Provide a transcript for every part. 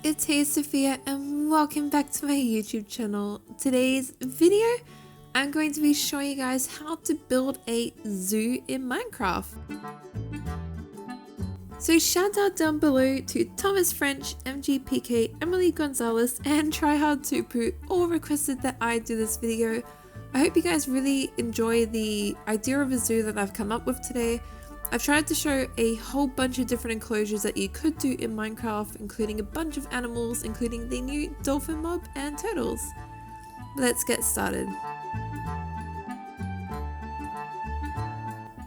it's HeySofia and welcome back to my YouTube channel. Today's video, I'm going to be showing you guys how to build a zoo in Minecraft. So shout out down below to Thomas French, MGPK, Emily Gonzalez and Tryhard2Poo all requested that I do this video. I hope you guys really enjoy the idea of a zoo that I've come up with today. I've tried to show a whole bunch of different enclosures that you could do in Minecraft, including a bunch of animals, including the new dolphin mob and turtles. Let's get started.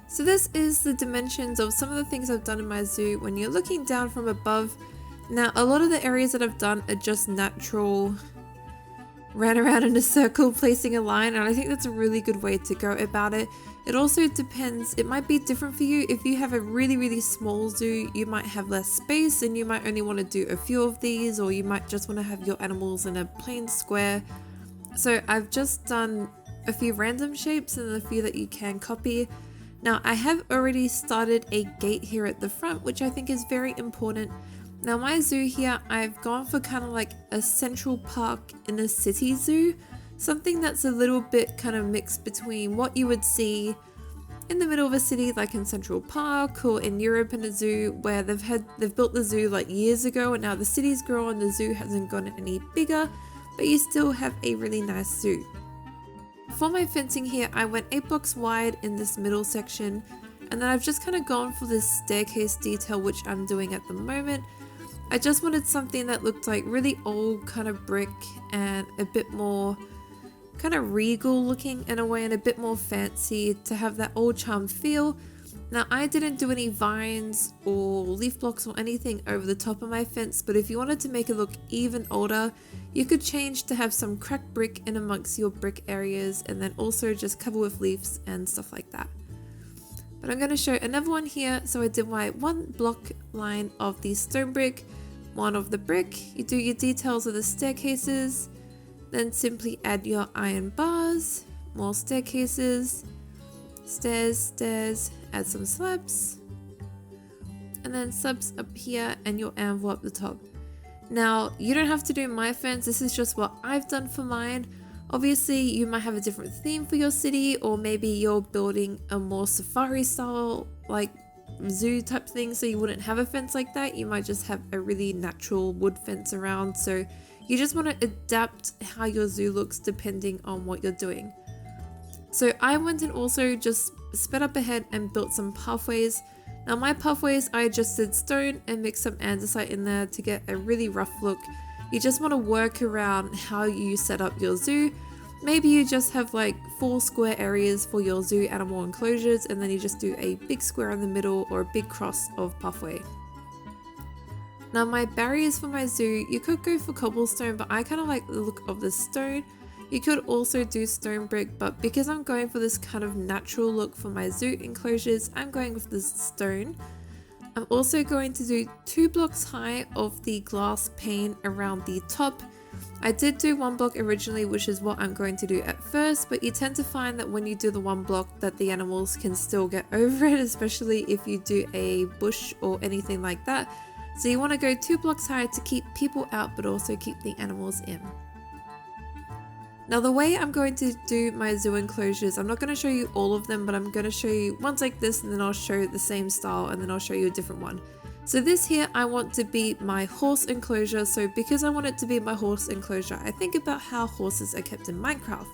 So this is the dimensions of some of the things I've done in my zoo when you're looking down from above. Now a lot of the areas that I've done are just natural, ran around in a circle placing a line, and I think that's a really good way to go about it. It also depends, it might be different for you. If you have a really small zoo, you might have less space and you might only want to do a few of these, or you might just want to have your animals in a plain square. So I've just done a few random shapes and a few that you can copy. Now I have already started a gate here at the front, which I think is very important. Now my zoo here, I've gone for kind of like a central park in a city zoo. Something that's a little bit kind of mixed between what you would see in the middle of a city like in Central Park or in Europe in a zoo where they've built the zoo like years ago and now the city's grown, the zoo hasn't gotten any bigger, but you still have a really nice zoo. For my fencing here, I went 8 blocks wide in this middle section, and then I've just kind of gone for this staircase detail, which I'm doing at the moment. I just wanted something that looked like really old kind of brick and a bit more kind of regal looking in a way and a bit more fancy to have that old charm feel. Now I didn't do any vines or leaf blocks or anything over the top of my fence, but if you wanted to make it look even older, you could change to have some cracked brick in amongst your brick areas and then also just cover with leaves and stuff like that. But I'm going to show another one here. So I did my 1 block line of the stone brick, 1 of the brick. You do your details of the staircases, then simply add your iron bars, more staircases, stairs, add some slabs, and then slabs up here and your anvil up the top. Now you don't have to do my fence, this is just what I've done for mine. Obviously you might have a different theme for your city, or maybe you're building a more safari style like zoo type thing, so you wouldn't have a fence like that. You might just have a really natural wood fence around, so you just want to adapt how your zoo looks depending on what you're doing. So I went and also just sped up ahead and built some pathways. Now my pathways, I just did stone and mixed some andesite in there to get a really rough look. You just want to work around how you set up your zoo. Maybe you just have like 4 square areas for your zoo animal enclosures, and then you just do a big square in the middle or a big cross of pathway. Now my barriers for my zoo, you could go for cobblestone, but I kind of like the look of the stone. You could also do stone brick, but because I'm going for this kind of natural look for my zoo enclosures, I'm going with this stone. I'm also going to do 2 blocks high of the glass pane around the top. I did do 1 block originally, which is what I'm going to do at first, but you tend to find that when you do the 1 block that the animals can still get over it, especially if you do a bush or anything like that. So you want to go 2 blocks high to keep people out but also keep the animals in. Now the way I'm going to do my zoo enclosures, I'm not going to show you all of them, but I'm going to show you ones like this, and then I'll show the same style, and then I'll show you a different one. So this here I want to be my horse enclosure. So because I want it to be my horse enclosure, I think about how horses are kept in Minecraft.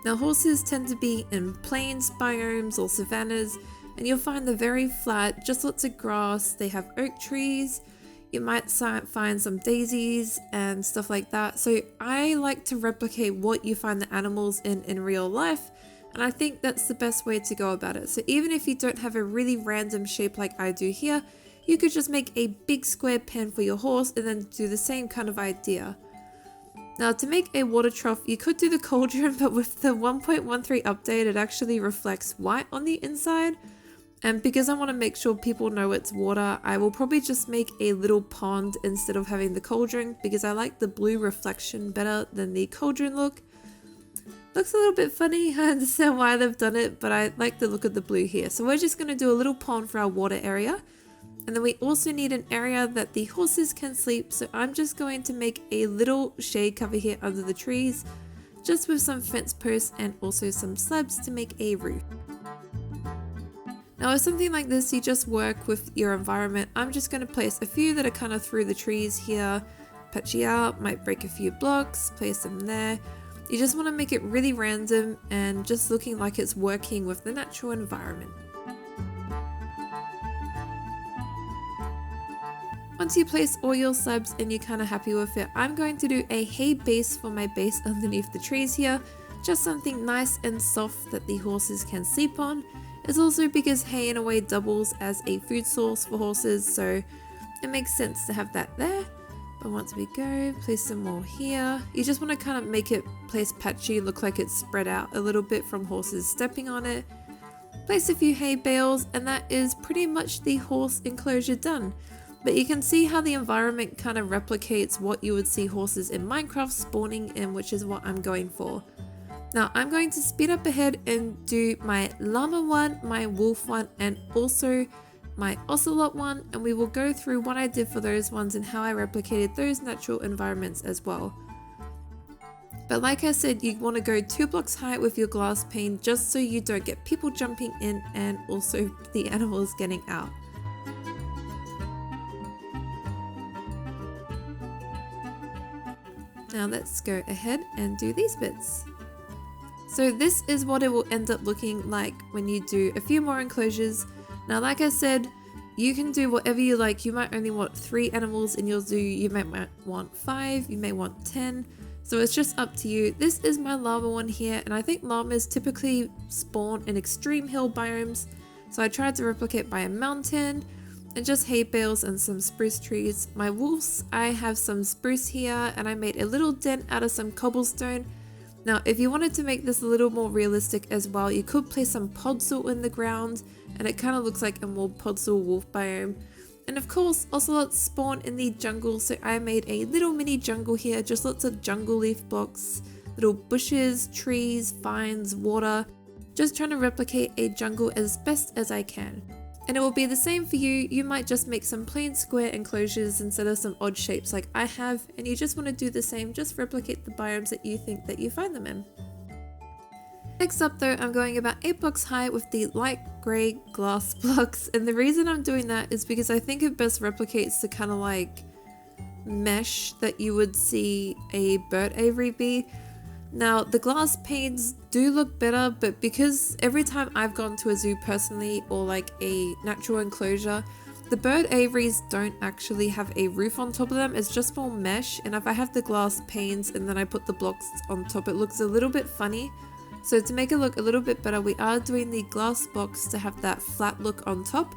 Now horses tend to be in plains biomes or savannas, and you'll find they're very flat, just lots of grass. They have oak trees. You might find some daisies and stuff like that. So I like to replicate what you find the animals in real life, and I think that's the best way to go about it. So even if you don't have a really random shape like I do here, you could just make a big square pen for your horse and then do the same kind of idea. Now to make a water trough, you could do the cauldron, but with the 1.13 update it actually reflects white on the inside. And because I want to make sure people know it's water, I will probably just make a little pond instead of having the cauldron, because I like the blue reflection better than the cauldron look. Looks a little bit funny, I understand why they've done it, but I like the look of the blue here. So we're just going to do a little pond for our water area. And then we also need an area that the horses can sleep, so I'm just going to make a little shade cover here under the trees, just with some fence posts and also some slabs to make a roof. Now with something like this, you just work with your environment. I'm just going to place a few that are kind of through the trees here, patchy out, might break a few blocks, place them there. You just want to make it really random and just looking like it's working with the natural environment. Once you place all your slabs and you're kind of happy with it, I'm going to do a hay base for my base underneath the trees here. Just something nice and soft that the horses can sleep on. It's also because hay in a way doubles as a food source for horses, so it makes sense to have that there. But once we go, place some more here. You just want to kind of make it place patchy, look like it's spread out a little bit from horses stepping on it. Place a few hay bales, and that is pretty much the horse enclosure done. But you can see how the environment kind of replicates what you would see horses in Minecraft spawning in, which is what I'm going for. Now I'm going to speed up ahead and do my llama one, my wolf one, and also my ocelot one, and we will go through what I did for those ones and how I replicated those natural environments as well. But like I said, you want to go 2 blocks high with your glass pane just so you don't get people jumping in and also the animals getting out. Now let's go ahead and do these bits. So this is what it will end up looking like when you do a few more enclosures. Now like I said, you can do whatever you like. You might only want 3 animals in your zoo, you might want 5, you may want 10. So it's just up to you. This is my llama one here, and I think llamas typically spawn in extreme hill biomes. So I tried to replicate by a mountain and just hay bales and some spruce trees. My wolves, I have some spruce here, and I made a little dent out of some cobblestone. Now if you wanted to make this a little more realistic as well, you could place some podzol in the ground and it kind of looks like a more podzol wolf biome. And of course ocelots spawn in the jungle, so I made a little mini jungle here, just lots of jungle leaf blocks, little bushes, trees, vines, water, just trying to replicate a jungle as best as I can. And it will be the same for you. You might just make some plain square enclosures instead of some odd shapes like I have, and you just want to do the same, just replicate the biomes that you think that you find them in. Next up though, I'm going about 8 blocks high with the light grey glass blocks, and the reason I'm doing that is because I think it best replicates the kind of like mesh that you would see a bird aviary be. Now the glass panes do look better, but because every time I've gone to a zoo personally or like a natural enclosure, the bird aviaries don't actually have a roof on top of them, it's just more mesh, and if I have the glass panes and then I put the blocks on top, it looks a little bit funny. So to make it look a little bit better, we are doing the glass blocks to have that flat look on top.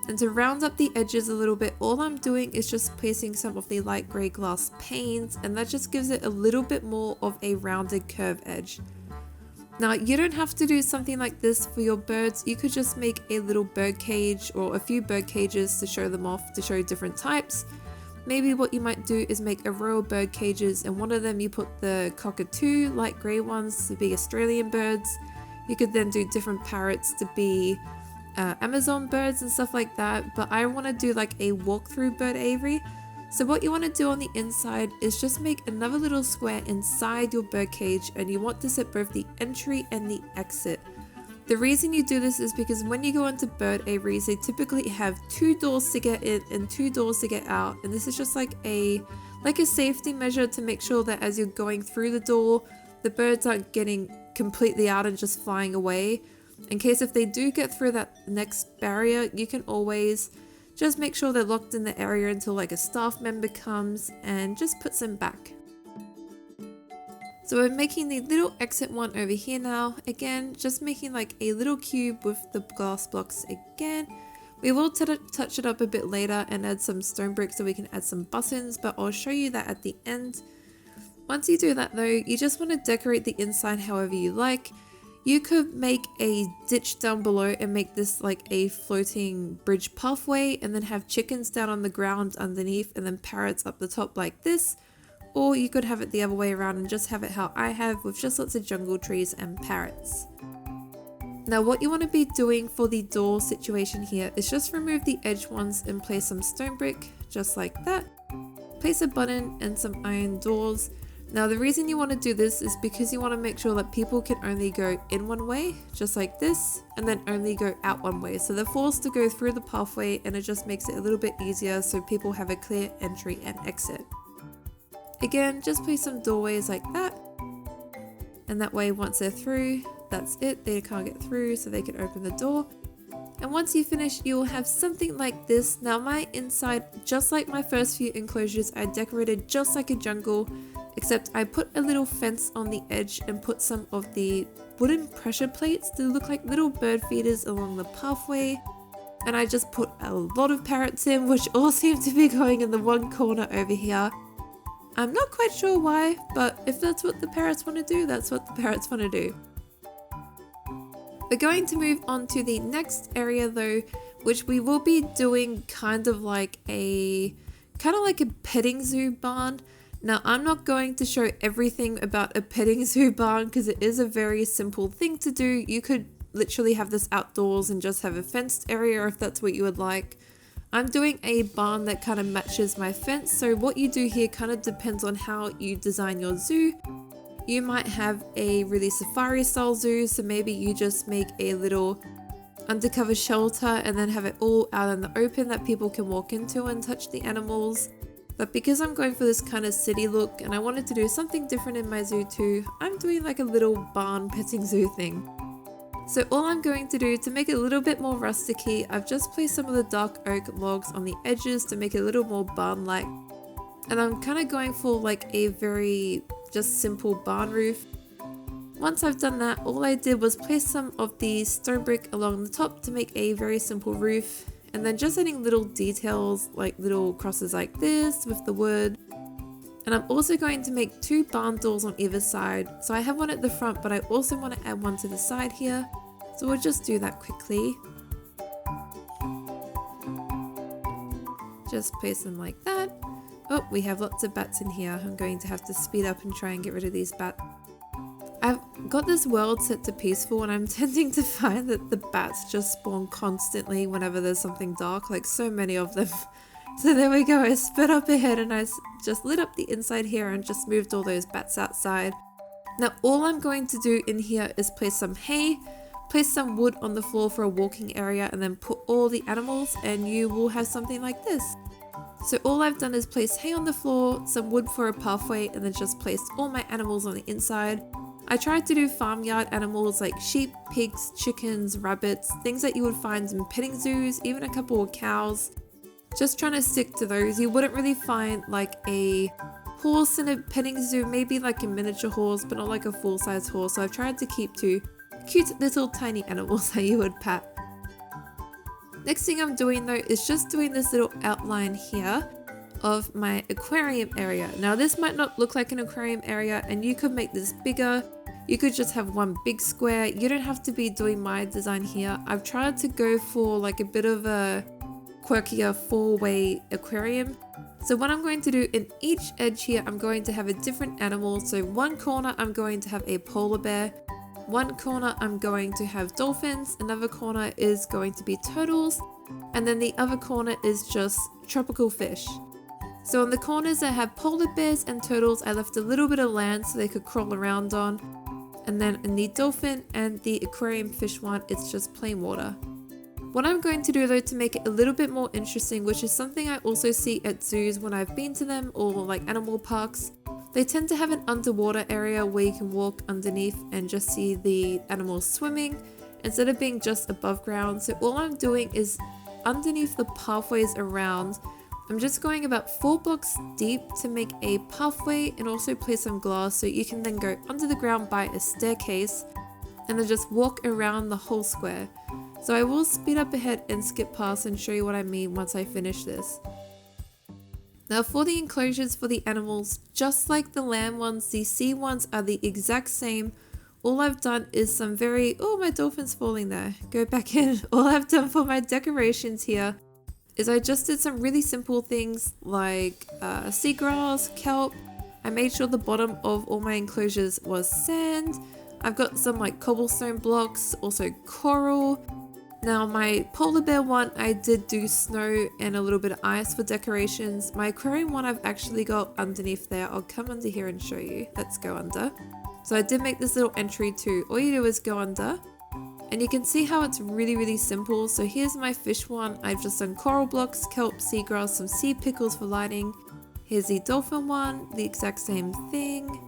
And to round up the edges a little bit, all I'm doing is just placing some of the light grey glass panes, and that just gives it a little bit more of a rounded curved edge. Now you don't have to do something like this for your birds. You could just make a little bird cage or a few bird cages to show them off, to show different types. Maybe what you might do is make a row of bird cages, and one of them you put the cockatoo, light grey ones to be Australian birds. You could then do different parrots to be Amazon birds and stuff like that, but I want to do like a walkthrough bird aviary. So what you want to do on the inside is just make another little square inside your bird cage, and you want to set both the entry and the exit. The reason you do this is because when you go into bird aviaries, they typically have 2 doors to get in and 2 doors to get out, and this is just like a safety measure to make sure that as you're going through the door, the birds aren't getting completely out and just flying away. In case if they do get through that next barrier, you can always just make sure they're locked in the area until like a staff member comes and just puts them back. So we're making the little exit one over here now. Again, just making like a little cube with the glass blocks again. We will touch it up a bit later and add some stone bricks so we can add some buttons, but I'll show you that at the end. Once you do that though, you just want to decorate the inside however you like. You could make a ditch down below and make this like a floating bridge pathway, and then have chickens down on the ground underneath and then parrots up the top like this. Or you could have it the other way around and just have it how I have, with just lots of jungle trees and parrots. Now what you want to be doing for the door situation here is just remove the edge ones and place some stone brick, just like that. Place a button and some iron doors. Now the reason you want to do this is because you want to make sure that people can only go in one way, just like this, and then only go out one way. So they're forced to go through the pathway, and it just makes it a little bit easier so people have a clear entry and exit. Again, just place some doorways like that. And that way once they're through, that's it, they can't get through, so they can open the door. And once you finish, you'll have something like this. Now my inside, just like my first few enclosures, I decorated just like a jungle, except I put a little fence on the edge and put some of the wooden pressure plates that look like little bird feeders along the pathway. And I just put a lot of parrots in, which all seem to be going in the one corner over here. I'm not quite sure why, but if that's what the parrots want to do, that's what the parrots want to do. We're going to move on to the next area though, which we will be doing kind of like a petting zoo barn. Now I'm not going to show everything about a petting zoo barn because it is a very simple thing to do. You could literally have this outdoors and just have a fenced area if that's what you would like. I'm doing a barn that kind of matches my fence, so what you do here kind of depends on how you design your zoo. You might have a really safari style zoo, so maybe you just make a little undercover shelter and then have it all out in the open that people can walk into and touch the animals. But because I'm going for this kind of city look and I wanted to do something different in my zoo too, I'm doing like a little barn petting zoo thing. So all I'm going to do to make it a little bit more rusticy, I've just placed some of the dark oak logs on the edges to make it a little more barn-like. And I'm kind of going for like a very just simple barn roof. Once I've done that, all I did was place some of the stone brick along the top to make a very simple roof. And then just adding little details like little crosses like this with the wood. And I'm also going to make 2 barn doors on either side. So I have one at the front, but I also want to add one to the side here. So we'll just do that quickly. Just place them like that. Oh, we have lots of bats in here. I'm going to have to speed up and try and get rid of these bats. I've got this world set to peaceful and I'm tending to find that the bats just spawn constantly whenever there's something dark, like so many of them. So there we go, I sped up ahead and I just lit up the inside here and just moved all those bats outside. Now all I'm going to do in here is place some hay, place some wood on the floor for a walking area, and then put all the animals and you will have something like this. So all I've done is place hay on the floor, some wood for a pathway, and then just placed all my animals on the inside. I tried to do farmyard animals like sheep, pigs, chickens, rabbits, things that you would find in petting zoos, even a couple of cows. Just trying to stick to those. You wouldn't really find like a horse in a petting zoo, maybe like a miniature horse, but not like a full-size horse. So I've tried to keep to cute little tiny animals that you would pat. Next thing I'm doing though is just doing this little outline here of my aquarium area. Now this might not look like an aquarium area and you could make this bigger. You could just have one big square. You don't have to be doing my design here. I've tried to go for like a bit of a quirkier 4-way aquarium. So what I'm going to do in each edge here, I'm going to have a different animal. So one corner I'm going to have a polar bear, one corner I'm going to have dolphins, another corner is going to be turtles, and then the other corner is just tropical fish. So on the corners I have polar bears and turtles. I left a little bit of land so they could crawl around on. And then in the dolphin and the aquarium fish one, it's just plain water. What I'm going to do though to make it a little bit more interesting, which is something I also see at zoos when I've been to them, or like animal parks, they tend to have an underwater area where you can walk underneath and just see the animals swimming instead of being just above ground. So all I'm doing is underneath the pathways around, I'm just going about 4 blocks deep to make a pathway and also place some glass so you can then go under the ground by a staircase and then just walk around the whole square. So I will speed up ahead and skip past and show you what I mean once I finish this. Now for the enclosures for the animals, just like the land ones, the sea ones are the exact same. All I've done is some oh, my dolphin's falling there. Go back in. All I've done for my decorations here is I just did some really simple things like seagrass, kelp. I made sure the bottom of all my enclosures was sand. I've got some like cobblestone blocks, also coral. Now my polar bear one, I did do snow and a little bit of ice for decorations. My aquarium one, I've actually got underneath there. I'll come under here and show you. Let's go under. So I did make this little entry too. All you do is go under and you can see how it's really simple. So here's my fish one. I've just done coral blocks, kelp, seagrass, some sea pickles for lighting. Here's the dolphin one, the exact same thing.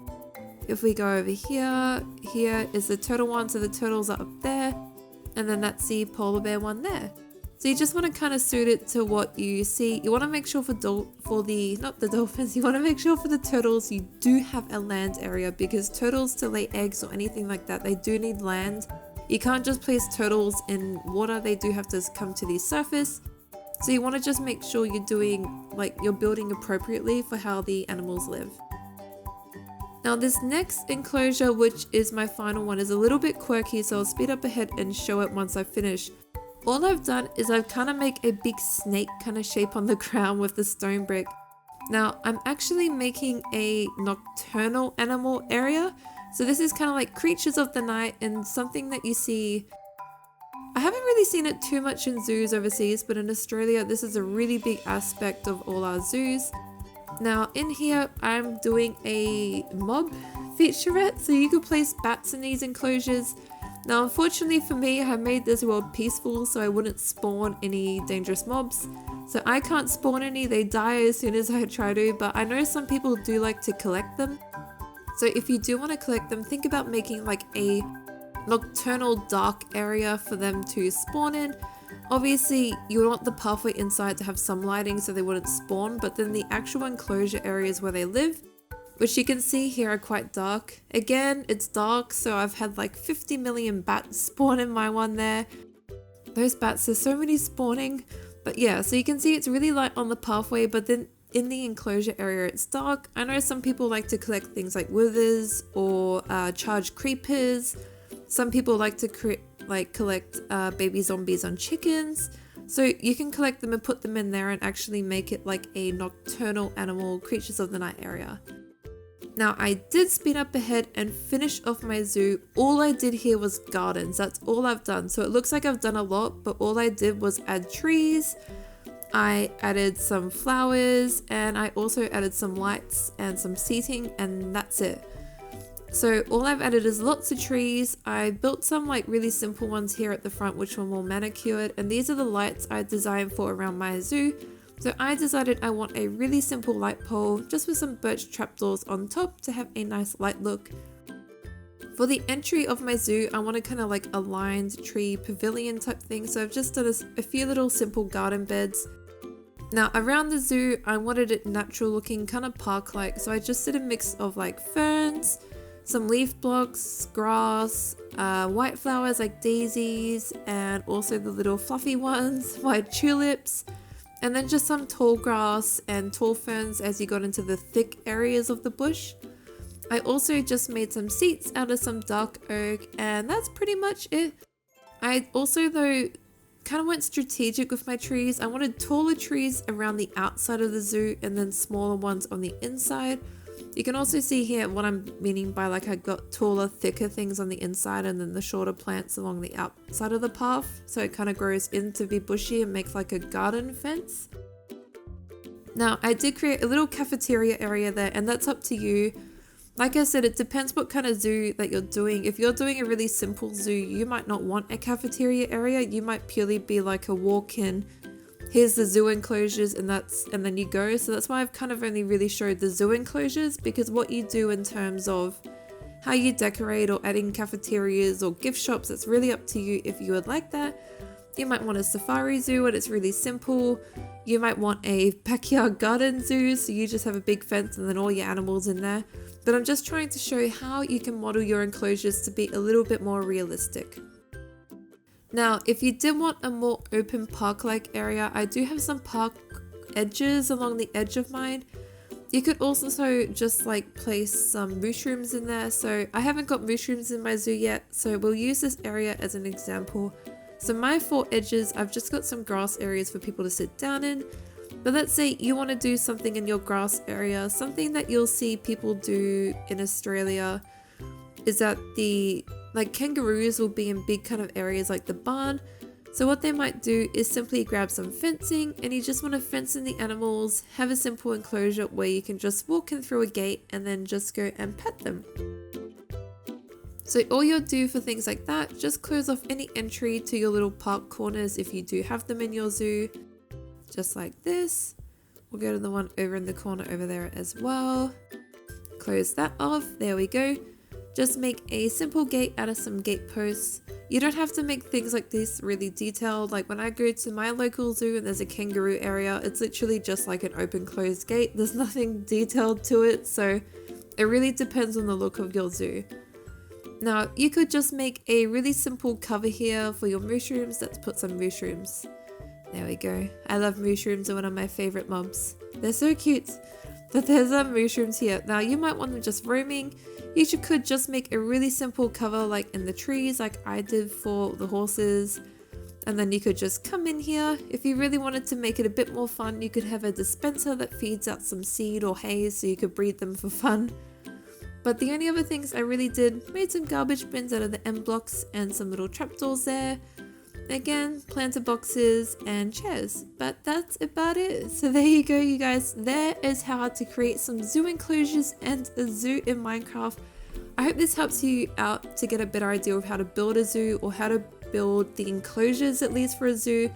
If we go over here, here is the turtle one. So the turtles are up there. And then that's the polar bear one there. So you just want to kind of suit it to what you see. You want to make sure for not the dolphins, you want to make sure for the turtles you do have a land area, because turtles, to lay eggs or anything like that, they do need land. You can't just place turtles in water, they do have to come to the surface. So you want to just make sure you're building appropriately for how the animals live. Now this next enclosure, which is my final one, is a little bit quirky, so I'll speed up ahead and show it once I finish. All I've done is I've kind of make a big snake kind of shape on the ground with the stone brick. Now I'm actually making a nocturnal animal area. So this is kind of like creatures of the night, and something that you see. I haven't really seen it too much in zoos overseas, but in Australia this is a really big aspect of all our zoos. Now in here I'm doing a mob featurette, so you could place bats in these enclosures. Now unfortunately for me, I made this world peaceful so I wouldn't spawn any dangerous mobs. So I can't spawn any, they die as soon as I try to, but I know some people do like to collect them. So if you do want to collect them, think about making like a nocturnal dark area for them to spawn in. Obviously, you want the pathway inside to have some lighting so they wouldn't spawn, but then the actual enclosure areas where they live, which you can see here, are quite dark. Again, it's dark, so I've had like 50 million bats spawn in my one there. Those bats, there's so many spawning. But yeah, so you can see it's really light on the pathway, but then in the enclosure area it's dark. I know some people like to collect things like withers or charged creepers. Some people like to collect baby zombies on chickens. So you can collect them and put them in there and actually make it like a nocturnal animal creatures of the night area. Now I did speed up ahead and finish off my zoo. All I did here was gardens. That's all I've done. So it looks like I've done a lot, but all I did was add trees. I added some flowers, and I also added some lights and some seating, and that's it. So all I've added is lots of trees. I built some like really simple ones here at the front, which were more manicured, and these are the lights I designed for around my zoo. So I decided I want a really simple light pole just with some birch trapdoors on top to have a nice light look. For the entry of my zoo, I want to kind of like a lined tree pavilion type thing. So I've just done a few little simple garden beds. Now around the zoo, I wanted it natural looking, kind of park-like. So I just did a mix of like ferns, some leaf blocks, grass, white flowers like daisies, and also the little fluffy ones, white tulips, and then just some tall grass and tall ferns as you got into the thick areas of the bush. I also just made some seats out of some dark oak, and that's pretty much it. I also though kind of went strategic with my trees. I wanted taller trees around the outside of the zoo and then smaller ones on the inside. You can also see here what I'm meaning by like I got taller, thicker things on the inside and then the shorter plants along the outside of the path. So it kind of grows in to be bushy and makes like a garden fence. Now I did create a little cafeteria area there, and that's up to you. Like I said, it depends what kind of zoo that you're doing. If you're doing a really simple zoo, you might not want a cafeteria area. You might purely be like a walk-in, here's the zoo enclosures and then you go. So that's why I've kind of only really showed the zoo enclosures, because what you do in terms of how you decorate or adding cafeterias or gift shops, it's really up to you if you would like that. You might want a safari zoo and it's really simple. You might want a backyard garden zoo, so you just have a big fence and then all your animals in there. But I'm just trying to show how you can model your enclosures to be a little bit more realistic. Now, if you did want a more open park-like area, I do have some park edges along the edge of mine. You could also just like place some mushrooms in there. So I haven't got mushrooms in my zoo yet, so we'll use this area as an example. So my 4 edges, I've just got some grass areas for people to sit down in. But let's say you want to do something in your grass area, something that you'll see people do in Australia. is that the kangaroos will be in big kind of areas like the barn. So what they might do is simply grab some fencing, and you just want to fence in the animals, have a simple enclosure where you can just walk in through a gate and then just go and pet them. So all you'll do for things like that, just close off any entry to your little park corners if you do have them in your zoo, just like this. We'll go to the one over in the corner over there as well. Close that off, there we go. Just make a simple gate out of some gate posts. You don't have to make things like this really detailed. Like when I go to my local zoo and there's a kangaroo area, it's literally just like an open closed gate. There's nothing detailed to it, so it really depends on the look of your zoo. Now you could just make a really simple cover here for your mushrooms. Let's put some mushrooms. There we go. I love mushrooms, they're one of my favorite mobs. They're so cute. But there's mushrooms here. Now you might want them just roaming. You could just make a really simple cover like in the trees like I did for the horses. And then you could just come in here. If you really wanted to make it a bit more fun, you could have a dispenser that feeds out some seed or hay so you could breed them for fun. But the only other things I really did, made some garbage bins out of the end blocks and some little trapdoors there. Again, planter boxes and chairs, but that's about it. So there you go, you guys. There is how to create some zoo enclosures and a zoo in Minecraft. I hope this helps you out to get a better idea of how to build a zoo, or how to build the enclosures at least for a zoo.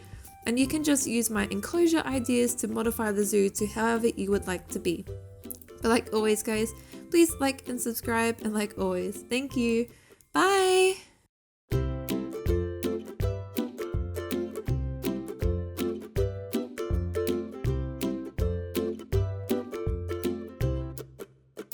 And you can just use my enclosure ideas to modify the zoo to however you would like to be. But like always guys, please like and subscribe, and like always, thank you. Bye!